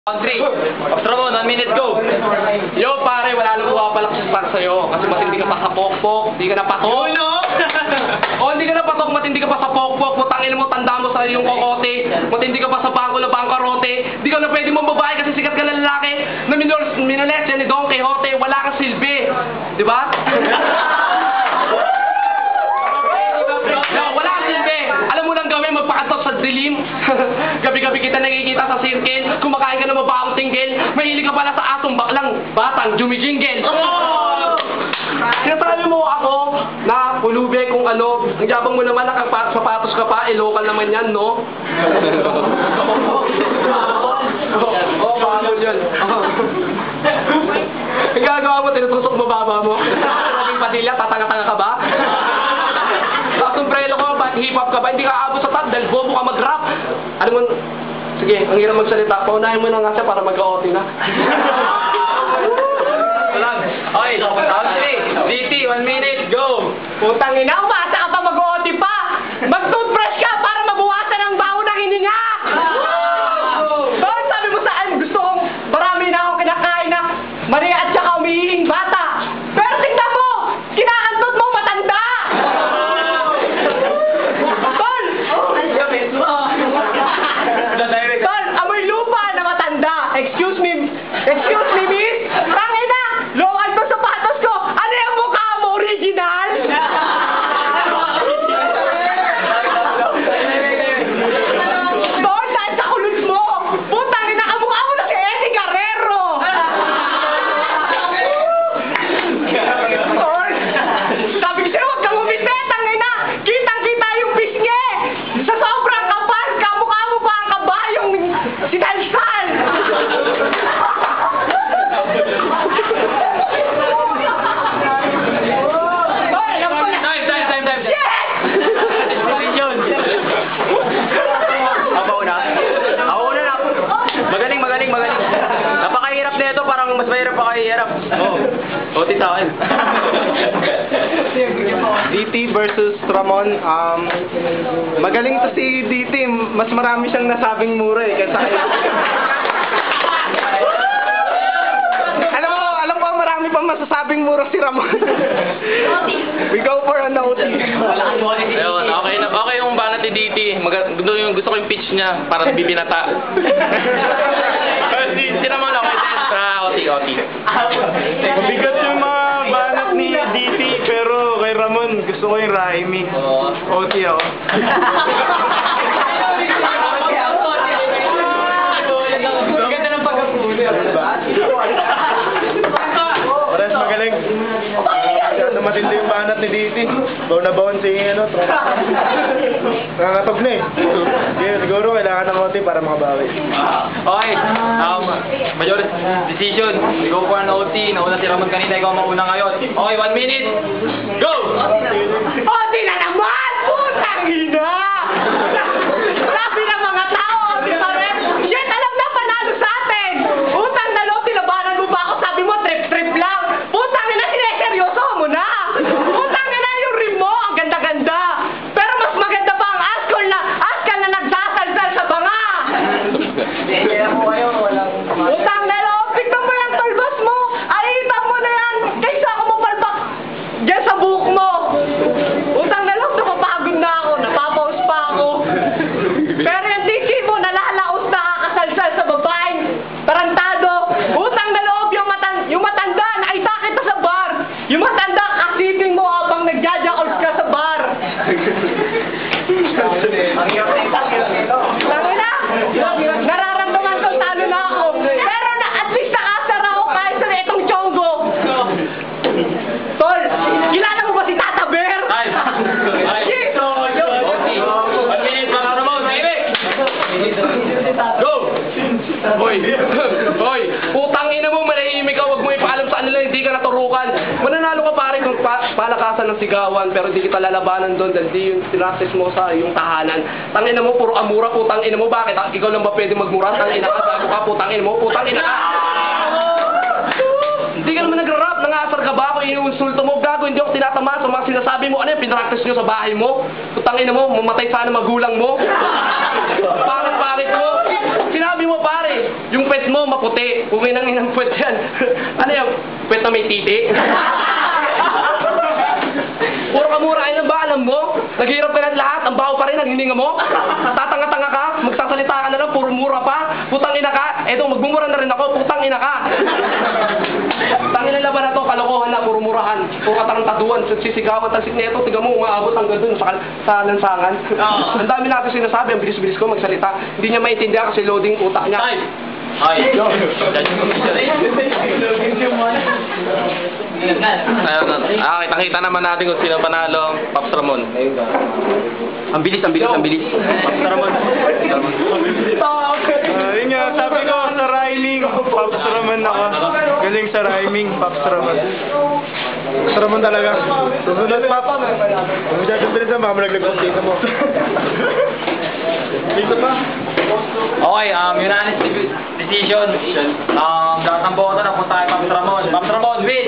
On 3. After 1 minute, go. Yo, pare, wala nang pumapalaksis para sa'yo. Kasi matindi ka pa sa pokpok. Di ka na patok. O, hindi ka na patok. Matindi ka pa sa pokpok. Putangin mo, tanda mo sa yung kokote. Matindi ka pa sa bangko na bangkarote. Di ka na pwede mong babae kasi sikat ka na lalaki. Na minalet yan ni Don Quixote. Wala kang silbi. Di ba? Wala kang silbi. Alam mo nang gawin, magpakatok sa dilim. Gabi-gabi kita nakikita sa circle. Kumakain ka ng mabaong tinggil. Mahilig ka pala sa atong baklang batang jumijingle. Sinasabi mo ako na pulube kung ano. Ang yabang mo naman, nakasapatos ka pa. Local naman yan, no? Oo, paano yun? Ang gagawa mo, tinutusok mo baba mo. Robin Padilla, tatanga-tanga ka ba? Sa sombrero ko, ba't hip-hop ka ba? Hindi ka abot sa top dahil bobo ka mag-rap. Ano mo, sige, ang hirap magsalita. Paunahin mo na nga siya para mag-OT na. Okay, DT, 1 minute, go! Putang ina, umasa ka pa mag-OT pa! Mag-toothbrush ka para mabuwasan ang baho ng hininga! Bakit sabi mo saan? Gusto kong marami na akong kinakain na mali at saka umihing bata! Pero tingnan mo! Kinakantot mo matanda! Tol, amoy lupa na matanda! Excuse me, miss? Tangina! Local to sapatos ko! Ano yung mukha mo? Original? Tol, dahil sa kulot mo! Putang ina, kamukha mo na si Eddie Guerrero! Tol, sabi ko sa'yo, huwag kang umiti! Tangina! Kitang-kita yung pisngi! Sa sobrang kapal, kamukha mo pa ang kabayong sinalsal! Time. Yes! Position. Ako una? Ako una na. Magaling. Napakahirap na ito, parang mas mahirap pa kahirap. Oo. OT sa akin. DT versus Ramon, magaling to si DT, mas marami siyang nasabing mura kaysa alam ko marami pa masasabing mura si Ramon. We go for an OT. Ayun, okay yung banat ni DT. Gusto ko yung pitch niya para bibinata. Si Ramon okay din. OT. Mabigat yung mga banat ni DT, pero kay Ramon gusto ko yung Raimi. OT ako. Ganda ng pagkapuno. Pares magaling. Masyado matindi yung banat ni DT. Baon na baon si nangangatog na siguro kailangan ng OT para makabawi. Okay, majority decision. We go for an OT. Nauna si Ramon kanina, ikaw mauna ngayon. Okay, 1 minute. Go! OT na naman! Putang ina! Sabi ng mga tao, OT pa rin! Shit, alam na, panalo sa atin! Utang na loob, tilabanan mo ba ako? Sabi mo, trip-trip lang! Putang ina, sineseryoso mo na! Putang ina, yung rim mo, ang ganda-ganda! Pero mas maganda pa ang askal na nagsasalsal sa banga! Utang na loob, tignan mo yung talbas mo! Ayita mo na yan! Kaysa ako mapalpak dyan sa buhok mo! Utang na loob, napapagod na ako, napapaus pa ako! Pero yung tiki mo, nalalaos na kakasalsal sa babaeng tarantado! Utang na loob, yung matanda, nakita kita sa bar! Yung matanda, kasiping mo habang nagjajakol ka sa bar! Tango na! Nararamdaman ko talo na ako! Pero at least nakasar ako kahit sa itong chonggo! Tol, kilala mo ba si Tata Bear? Time. OT. 1 minute, mga Ramon. Go! Hoy, putang ina mo, manahimik ka, huwag mo ipaalam sa kanila, hindi ka naturukan. Mananalo ka pare kung palakasan ng sigawan, pero hindi kita lalabanan doon dahil di yung tinaktis mo sa iyong tahanan. Tangina mo, puro amura, putang ina mo, bakit? Ikaw lang ba pwede magmura? Tangina ka, bago ka, putang ina mo, putang ina ka. Hindi ka naman nagra-rap, nangasar ka ba? Kung inuinsulto mo, gago, hindi ako tinatama sa mga sinasabi mo. Ano yung pinractice nyo sa bahay mo? Putang ina mo, mamatay sana magulang mo. Pangit mo. Sinabi mo pare, Yung pet mo, maputi. Kung inang pet yan. Ano yung pet na may titi? Puro kamurain na ba, alam mo? Naghihirap ka ng lahat, ang baho pa rin, ang hininga mo. Tatanga-tanga ka, magsasalita ka na lang, puro mura pa. Putang ina ka, eto, magmumura na rin ako, putang ina ka. Tangin na laban na to, kalokohan na, puro murahan. Puro katarantaduan, sisigawan, talsik na ito, tiga mo, umaabot hanggang dun sa lansangan. Ang dami natin sinasabi, ang bilis-bilis ko magsalita. Hindi niya maintindihan kasi loading utak niya. Ay! Yo. Kita-kita naman natin kung sino panalo. Pops Ramon. Ang bilis, ang bilis, ang bilis. Pops Ramon. Yun nga, sabi ko sa rhyming, Pops Ramon ako. Galing sa rhyming, Pops Ramon. Pops Ramon talaga. Susunod, Papa. Kung masyadong sa mga malaglag dito mo. Dito pa. Okay, unanimous decision. Lahat ng boto na punta kay Pops Ramon. Pops Ramon, win!